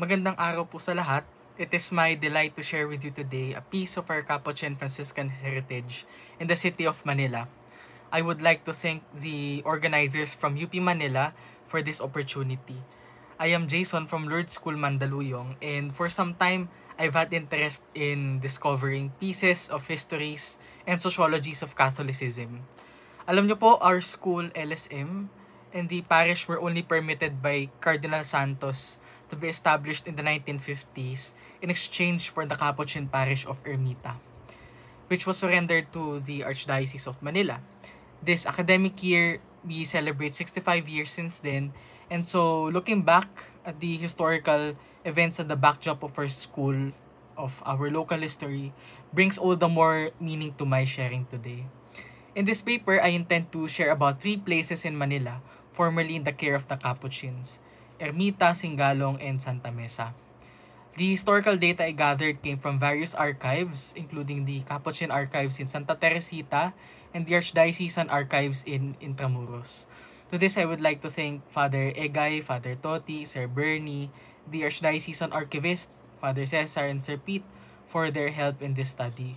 Magandang araw po sa lahat. It is my delight to share with you today a piece of our Capuchin Franciscan heritage in the city of Manila. I would like to thank the organizers from UP Manila for this opportunity. I am Jason from Lourdes School Mandaluyong, and for some time, I've had interest in discovering pieces of histories and sociologies of Catholicism. Alam niyo po, our school, LSM, and the parish were only permitted by Cardinal Santos to be established in the 1950s in exchange for the Capuchin parish of Ermita, which was surrendered to the Archdiocese of Manila. This academic year, we celebrate 65 years since then, and so looking back at the historical events at the backdrop of our school, of our local history, brings all the more meaning to my sharing today. In this paper, I intend to share about 3 places in Manila, formerly in the care of the Capuchins: Ermita, Singalong, and Santa Mesa. The historical data I gathered came from various archives, including the Capuchin archives in Santa Teresita and the Archdiocesan archives in Intramuros. To this, I would like to thank Father Egay, Father Toti, Sir Bernie, the Archdiocesan archivist, Father Cesar, and Sir Pete for their help in this study.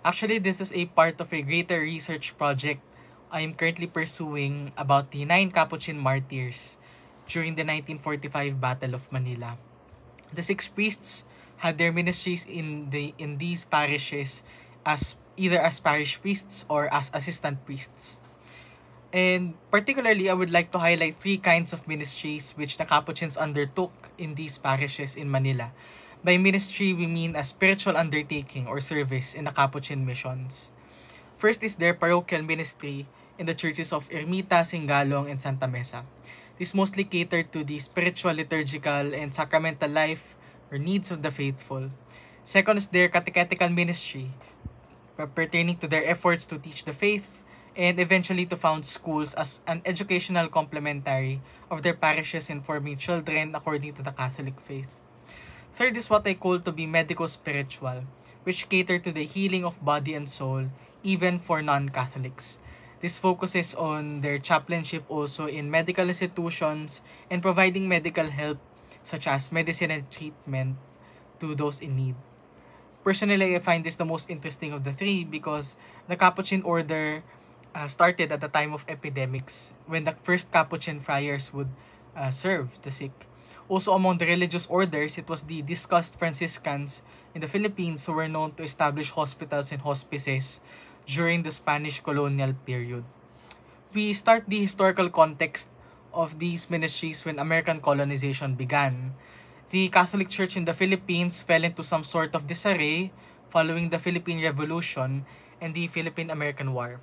Actually, this is a part of a greater research project I am currently pursuing about the 9 Capuchin martyrs during the 1945 Battle of Manila. The 6 priests had their ministries in these parishes as either as parish priests or as assistant priests. And particularly, I would like to highlight 3 kinds of ministries which the Capuchins undertook in these parishes in Manila. By ministry, we mean a spiritual undertaking or service in the Capuchin missions. First is their parochial ministry in the churches of Ermita, Singalong, and Santa Mesa. This mostly catered to the spiritual, liturgical, and sacramental life or needs of the faithful. Second is their catechetical ministry, pertaining to their efforts to teach the faith and eventually to found schools as an educational complementary of their parishes informing children according to the Catholic faith. Third is what I call to be medico-spiritual, which cater to the healing of body and soul, even for non-Catholics. This focuses on their chaplainship also in medical institutions and providing medical help such as medicine and treatment to those in need. Personally, I find this the most interesting of the 3 because the Capuchin order started at the time of epidemics when the first Capuchin friars would serve the sick. Also among the religious orders, it was the discussed Franciscans in the Philippines who were known to establish hospitals and hospices during the Spanish colonial period. We start the historical context of these ministries when American colonization began. The Catholic Church in the Philippines fell into some sort of disarray following the Philippine Revolution and the Philippine-American War.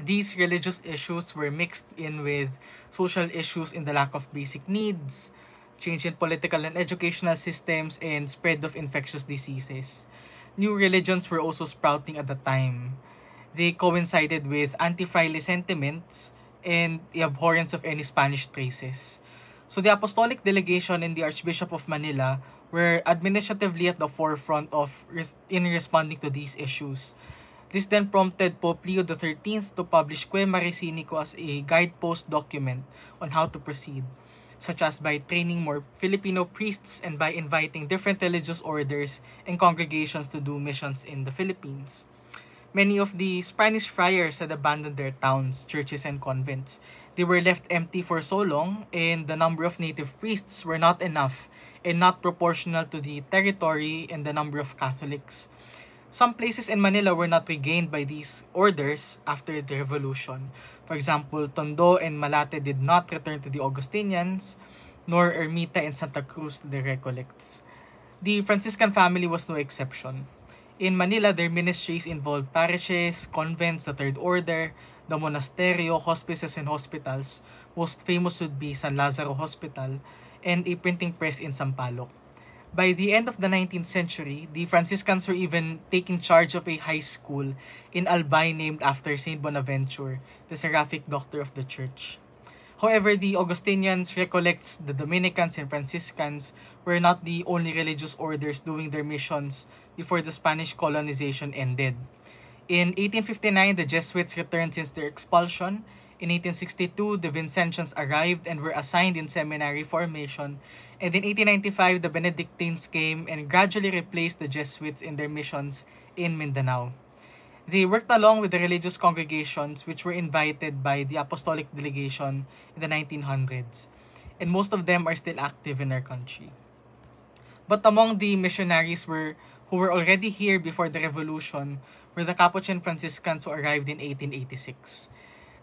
These religious issues were mixed in with social issues in the lack of basic needs, change in political and educational systems, and spread of infectious diseases. New religions were also sprouting at the time. They coincided with anti-friarly sentiments and the abhorrence of any Spanish traces. So the apostolic delegation and the Archbishop of Manila were administratively at the forefront in responding to these issues. This then prompted Pope Leo XIII to publish Que Mare Cynico as a guidepost document on how to proceed, such as by training more Filipino priests and by inviting different religious orders and congregations to do missions in the Philippines. Many of the Spanish friars had abandoned their towns, churches, and convents. They were left empty for so long, and the number of native priests were not enough and not proportional to the territory and the number of Catholics. Some places in Manila were not regained by these orders after the revolution. For example, Tondo and Malate did not return to the Augustinians, nor Ermita and Santa Cruz to the Recollects. The Franciscan family was no exception. In Manila, their ministries involved parishes, convents, the Third Order, the monasterio, hospices, and hospitals. Most famous would be San Lazaro Hospital, and a printing press in Sampaloc. By the end of the 19th century, the Franciscans were even taking charge of a high school in Albay named after Saint Bonaventure, the seraphic doctor of the church. However, the Augustinians, Recollects, the Dominicans, and Franciscans were not the only religious orders doing their missions before the Spanish colonization ended. In 1859, the Jesuits returned since their expulsion, In 1862, the Vincentians arrived and were assigned in seminary formation, and in 1895, the Benedictines came and gradually replaced the Jesuits in their missions in Mindanao. They worked along with the religious congregations which were invited by the apostolic delegation in the 1900s, and most of them are still active in our country. But among the missionaries who were already here before the Revolution were the Capuchin Franciscans who arrived in 1886.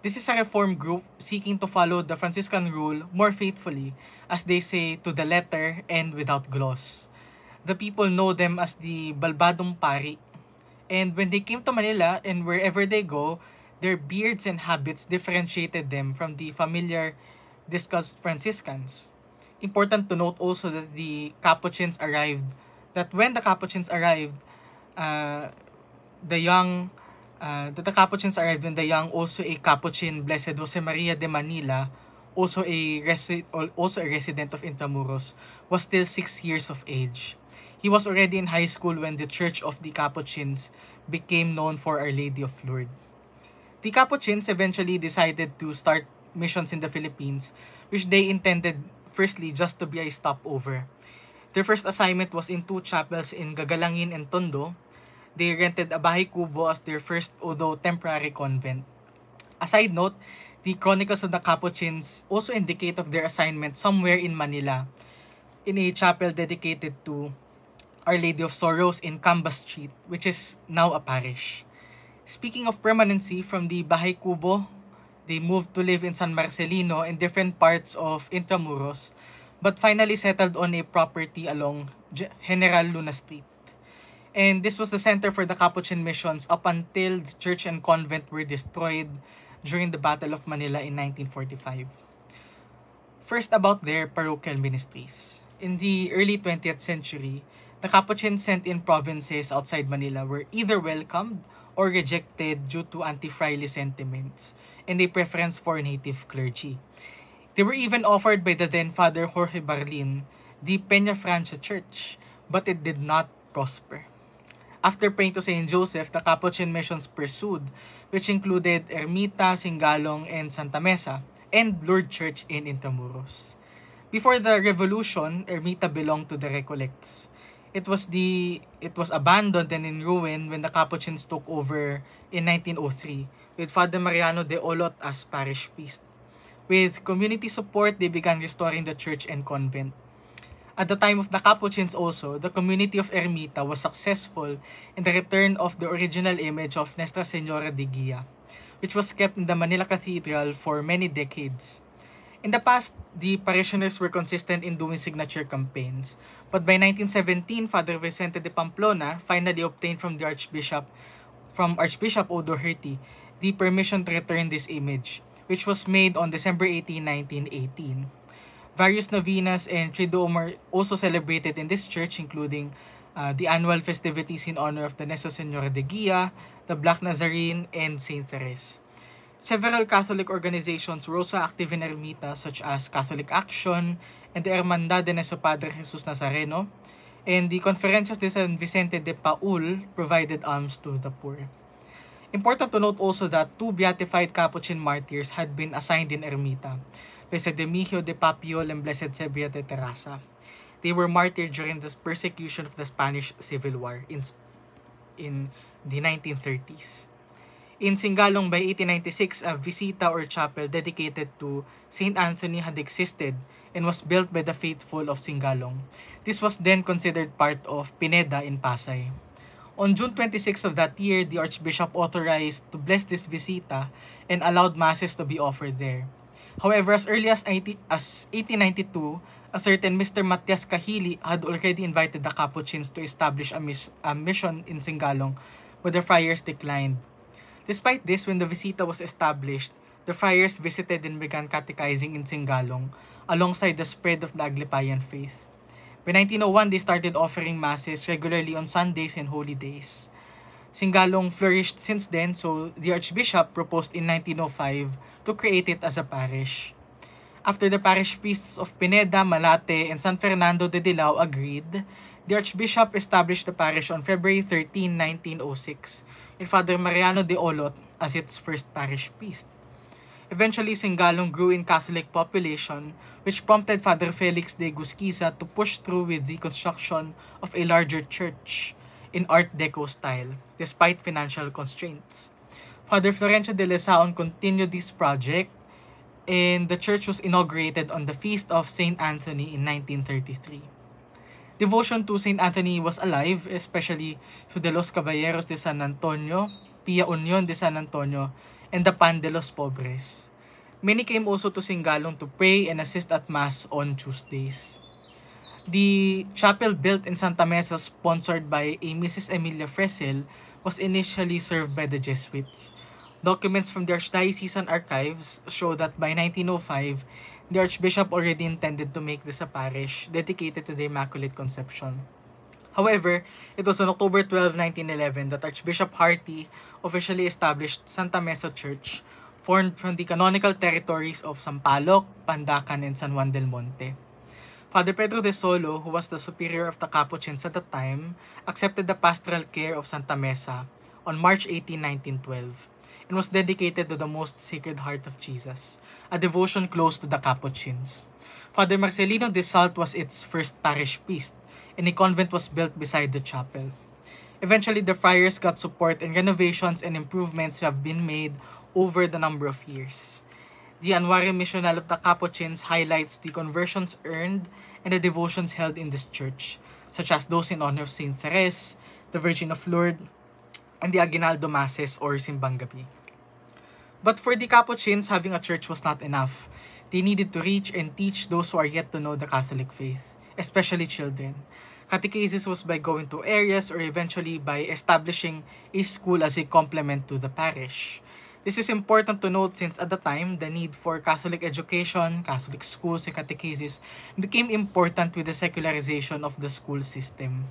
This is a reform group seeking to follow the Franciscan rule more faithfully, as they say, to the letter and without gloss. The people know them as the Balbadong Pari, and when they came to Manila and wherever they go, their beards and habits differentiated them from the familiar discussed Franciscans. Important to note also that when the Capuchins arrived, the Capuchins arrived when the young, also a Capuchin, Blessed Jose Maria de Manila, also a resident of Intramuros, was still 6 years of age. He was already in high school when the Church of the Capuchins became known for Our Lady of Lourdes. The Capuchins eventually decided to start missions in the Philippines, which they intended firstly just to be a stopover. Their first assignment was in 2 chapels in Gagalangin and Tondo. They rented a Bahay Kubo as their first, although temporary, convent. A side note, the Chronicles of the Capuchins also indicate of their assignment somewhere in Manila, in a chapel dedicated to Our Lady of Sorrows in Camba Street, which is now a parish. Speaking of permanency, from the Bahay Kubo, they moved to live in San Marcelino and different parts of Intramuros, but finally settled on a property along General Luna Street. And this was the center for the Capuchin missions up until the church and convent were destroyed during the Battle of Manila in 1945. First, about their parochial ministries. In the early 20th century, the Capuchins sent in provinces outside Manila were either welcomed or rejected due to anti-Friarly sentiments and a preference for native clergy. They were even offered by the then Father Jorge Barlin the Peña Francia Church, but it did not prosper. After praying to Saint Joseph, the Capuchin missions pursued, which included Ermita, Singalong, and Santa Mesa, and Lourdes Church in Intramuros. Before the Revolution, Ermita belonged to the Recollects. It was abandoned and in ruin when the Capuchins took over in 1903, with Father Mariano de Olot as parish priest. With community support, they began restoring the church and convent. At the time of the Capuchins also, the community of Ermita was successful in the return of the original image of Nuestra Señora de Guia, which was kept in the Manila Cathedral for many decades. In the past, the parishioners were consistent in doing signature campaigns, but by 1917, Father Vicente de Pamplona finally obtained from Archbishop Odo Herty the permission to return this image, which was made on December 18, 1918. Various novenas and Triduum are also celebrated in this church, including the annual festivities in honor of the Nuestra Señora de Guia, the Black Nazarene, and Saint Therese. Several Catholic organizations were also active in Ermita, such as Catholic Action and the Hermandad de Nuestro Padre Jesus Nazareno, and the Conferencias de San Vicente de Paul provided alms to the poor. Important to note also that 2 beatified Capuchin martyrs had been assigned in Ermita, Blessed Remigio de Papiol and Blessed Sebria de Terrassa. They were martyred during the persecution of the Spanish Civil War in the 1930s. In Singalong by 1896, a visita or chapel dedicated to Saint Anthony had existed and was built by the faithful of Singalong. This was then considered part of Pineda in Pasay. On June 26 of that year, the Archbishop authorized to bless this visita and allowed masses to be offered there. However, as early as 1892, a certain Mr. Matias Kahili had already invited the Capuchins to establish a mission in Singalong, but the friars declined. Despite this, when the visita was established, the friars visited and began catechizing in Singalong alongside the spread of the Aglipayan faith. By 1901, they started offering masses regularly on Sundays and holy days. Singalong flourished since then, so the Archbishop proposed in 1905 to create it as a parish. After the parish priests of Pineda, Malate, and San Fernando de Dilao agreed, the Archbishop established the parish on February 13, 1906, and Father Mariano de Olot as its first parish priest. Eventually, Singalong grew in Catholic population, which prompted Father Felix de Gusquiza to push through with the construction of a larger church in Art Deco style, despite financial constraints. Father Florencio de Lesaon continued this project, and the church was inaugurated on the feast of Saint Anthony in 1933. Devotion to Saint Anthony was alive, especially to the Los Caballeros de San Antonio, Pia Union de San Antonio, and the Pan de los Pobres. Many came also to Singalong to pray and assist at Mass on Tuesdays. The chapel built in Santa Mesa, sponsored by a Mrs. Emilia Fresel, was initially served by the Jesuits. Documents from the Archdiocesan archives show that by 1905, the Archbishop already intended to make this a parish dedicated to the Immaculate Conception. However, it was on October 12, 1911 that Archbishop Harty officially established Santa Mesa Church, formed from the canonical territories of Sampaloc, Pandacan, and San Juan del Monte. Father Pedro de Solo, who was the superior of the Capuchins at the time, accepted the pastoral care of Santa Mesa on March 18, 1912, and was dedicated to the Most Sacred Heart of Jesus, a devotion close to the Capuchins. Father Marcelino de Salt was its first parish priest, and a convent was built beside the chapel. Eventually, the friars got support, and renovations and improvements have been made over the number of years. The Annuario Missional of the Capuchins highlights the conversions earned and the devotions held in this church, such as those in honor of Saint Therese, the Virgin of Lourdes, and the Aguinaldo Masses or Simbang Gabi. But for the Capuchins, having a church was not enough. They needed to reach and teach those who are yet to know the Catholic faith, especially children. Catechesis was by going to areas or eventually by establishing a school as a complement to the parish. This is important to note since at the time, the need for Catholic education, Catholic schools, and catechesis became important with the secularization of the school system.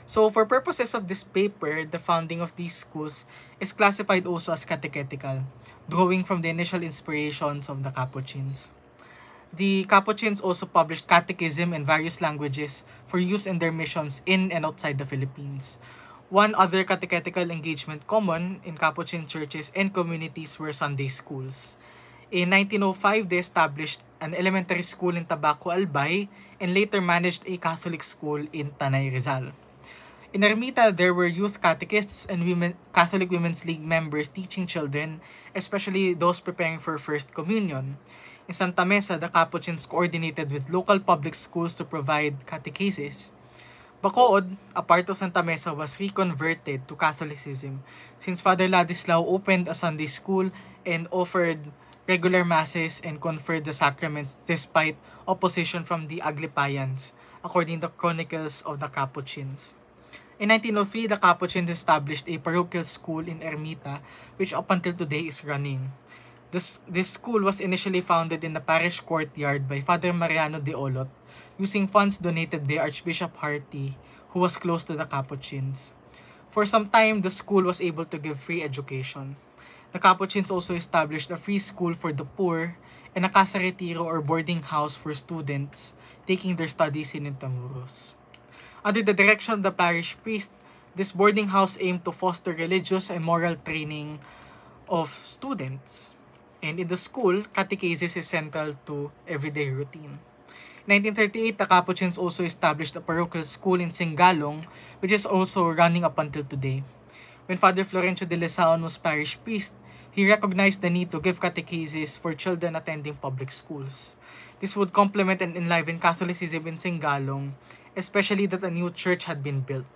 So for purposes of this paper, the founding of these schools is classified also as catechetical, drawing from the initial inspirations of the Capuchins. The Capuchins also published catechism in various languages for use in their missions in and outside the Philippines. One other catechetical engagement common in Capuchin churches and communities were Sunday schools. In 1905, they established an elementary school in Tabaco, Albay, and later managed a Catholic school in Tanay, Rizal. In Ermita, there were youth catechists and Catholic Women's League members teaching children, especially those preparing for First Communion. In Santa Mesa, the Capuchins coordinated with local public schools to provide catechesis. Bacood, a part of Santa Mesa, was reconverted to Catholicism since Father Ladislao opened a Sunday school and offered regular masses and conferred the sacraments despite opposition from the Aglipayans, according to chronicles of the Capuchins. In 1903, the Capuchins established a parochial school in Ermita, which up until today is running. This school was initially founded in the parish courtyard by Father Mariano de Olot, using funds donated by Archbishop Harty, who was close to the Capuchins. For some time, the school was able to give free education. The Capuchins also established a free school for the poor and a casa retiro or boarding house for students taking their studies in Intramuros. Under the direction of the parish priest, this boarding house aimed to foster religious and moral training of students. And in the school, catechesis is central to everyday routine. In 1938, the Capuchins also established a parochial school in Singalong, which is also running up until today. When Father Florencio de Lesaon was parish priest, he recognized the need to give catechesis for children attending public schools. This would complement and enliven Catholicism in Singalong, especially that a new church had been built.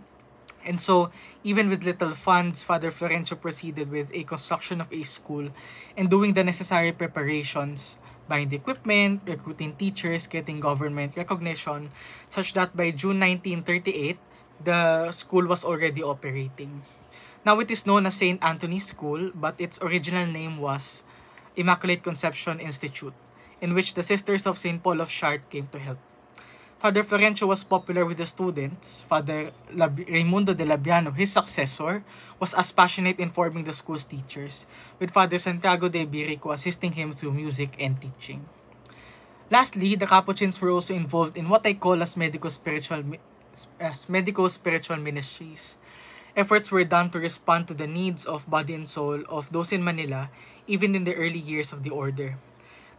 And so, even with little funds, Father Florencio proceeded with a construction of a school and doing the necessary preparations, buying the equipment, recruiting teachers, getting government recognition, such that by June 1938, the school was already operating. Now it is known as St. Anthony's School, but its original name was Immaculate Conception Institute, in which the Sisters of St. Paul of Chartres came to help. Father Florencio was popular with the students. Father Raimundo de Labiano, his successor, was as passionate in forming the school's teachers, with Father Santiago de Birico assisting him through music and teaching. Lastly, the Capuchins were also involved in what I call as medico-spiritual ministries. Efforts were done to respond to the needs of body and soul of those in Manila, even in the early years of the order.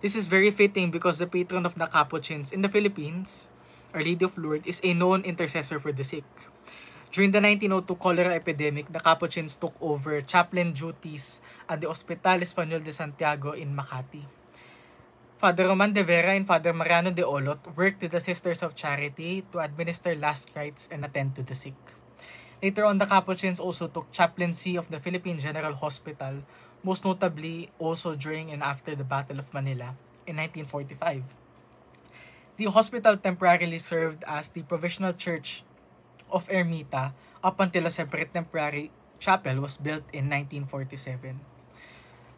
This is very fitting because the patron of the Capuchins in the Philippines, Our Lady of Lourdes, is a known intercessor for the sick. During the 1902 cholera epidemic, the Capuchins took over chaplain duties at the Hospital Español de Santiago in Makati. Father Roman de Vera and Father Mariano de Olot worked with the Sisters of Charity to administer last rites and attend to the sick. Later on, the Capuchins also took chaplaincy of the Philippine General Hospital, most notably also during and after the Battle of Manila in 1945. The hospital temporarily served as the provisional church of Ermita up until a separate temporary chapel was built in 1947.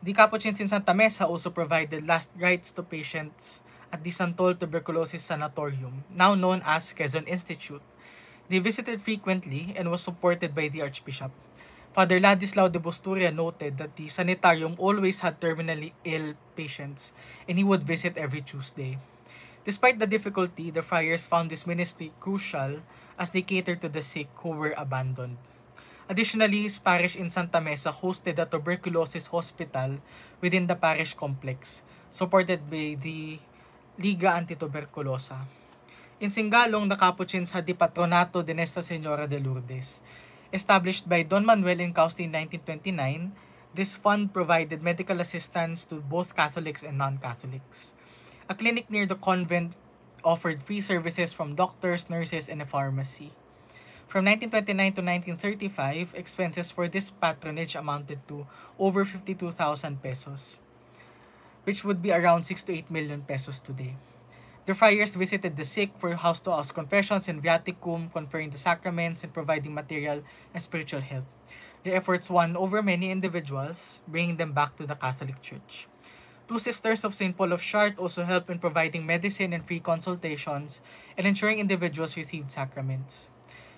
The Capuchins in Santa Mesa also provided last rites to patients at the Santol Tuberculosis Sanatorium, now known as Quezon Institute. They visited frequently and was supported by the Archbishop. Father Ladislao de Busturia noted that the sanitarium always had terminally ill patients and he would visit every Tuesday. Despite the difficulty, the friars found this ministry crucial as they catered to the sick who were abandoned. Additionally, his parish in Santa Mesa hosted a tuberculosis hospital within the parish complex, supported by the Liga Antituberculosa. In Singalong, the Capuchins had the Patronato de Nuestra Señora de Lourdes. Established by Don Manuel Encauste in 1929, this fund provided medical assistance to both Catholics and non-Catholics. A clinic near the convent offered free services from doctors, nurses, and a pharmacy. From 1929 to 1935, expenses for this patronage amounted to over 52,000 pesos, which would be around 6 to 8 million pesos today. The friars visited the sick for house-to-house confessions and viaticum, conferring the sacraments and providing material and spiritual help. Their efforts won over many individuals, bringing them back to the Catholic Church. Two Sisters of St. Paul of Chartres also helped in providing medicine and free consultations and ensuring individuals received sacraments.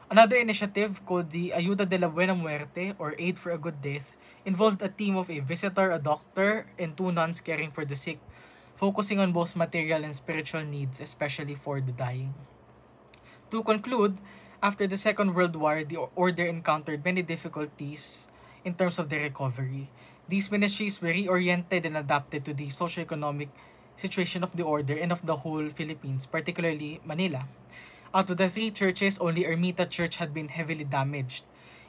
Another initiative, called the Ayuda de la Buena Muerte, or Aid for a Good Death, involved a team of a visitor, a doctor, and 2 nuns caring for the sick, focusing on both material and spiritual needs, especially for the dying. To conclude, after the Second World War, the order encountered many difficulties in terms of their recovery. These ministries were reoriented and adapted to the socio-economic situation of the order and of the whole Philippines, particularly Manila. Out of the 3 churches, only Ermita Church had been heavily damaged.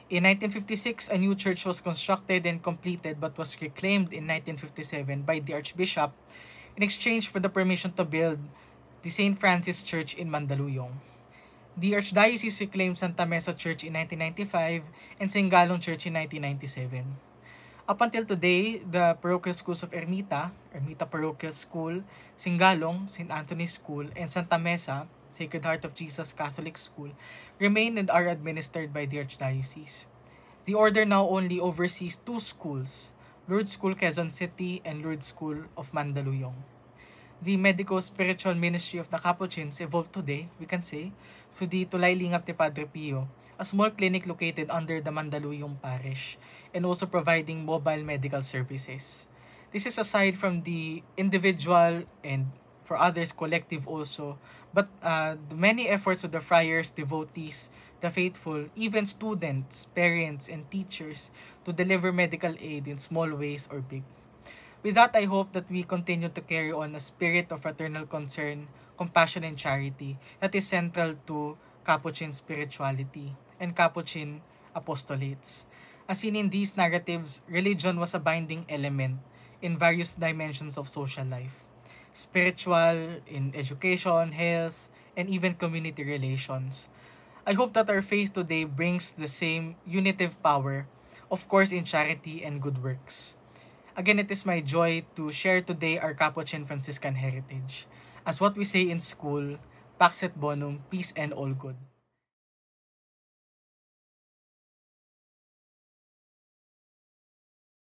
In 1956, a new church was constructed and completed but was reclaimed in 1957 by the Archbishop in exchange for the permission to build the St. Francis Church in Mandaluyong. The Archdiocese reclaimed Santa Mesa Church in 1995 and Singalong Church in 1997. Up until today, the parochial schools of Ermita, Ermita Parochial School, Singalong, St. Anthony's School, and Santa Mesa, Sacred Heart of Jesus Catholic School, remain and are administered by the Archdiocese. The order now only oversees 2 schools, Lourdes School Quezon City and Lourdes School of Mandaluyong. The medico-spiritual ministry of the Capuchins evolved today, we can say, to the Tulay Lingap de Padre Pio, a small clinic located under the Mandaluyong Parish, and also providing mobile medical services. This is aside from the individual and for others collective also, but the many efforts of the friars, devotees, the faithful, even students, parents, and teachers to deliver medical aid in small ways or big. With that, I hope that we continue to carry on a spirit of fraternal concern, compassion, and charity that is central to Capuchin spirituality and Capuchin apostolates. As seen in these narratives, religion was a binding element in various dimensions of social life. Spiritual, in education, health, and even community relations. I hope that our faith today brings the same unitive power, of course in charity and good works. Again, it is my joy to share today our Capuchin Franciscan heritage. As what we say in school, Pax et Bonum, peace and all good.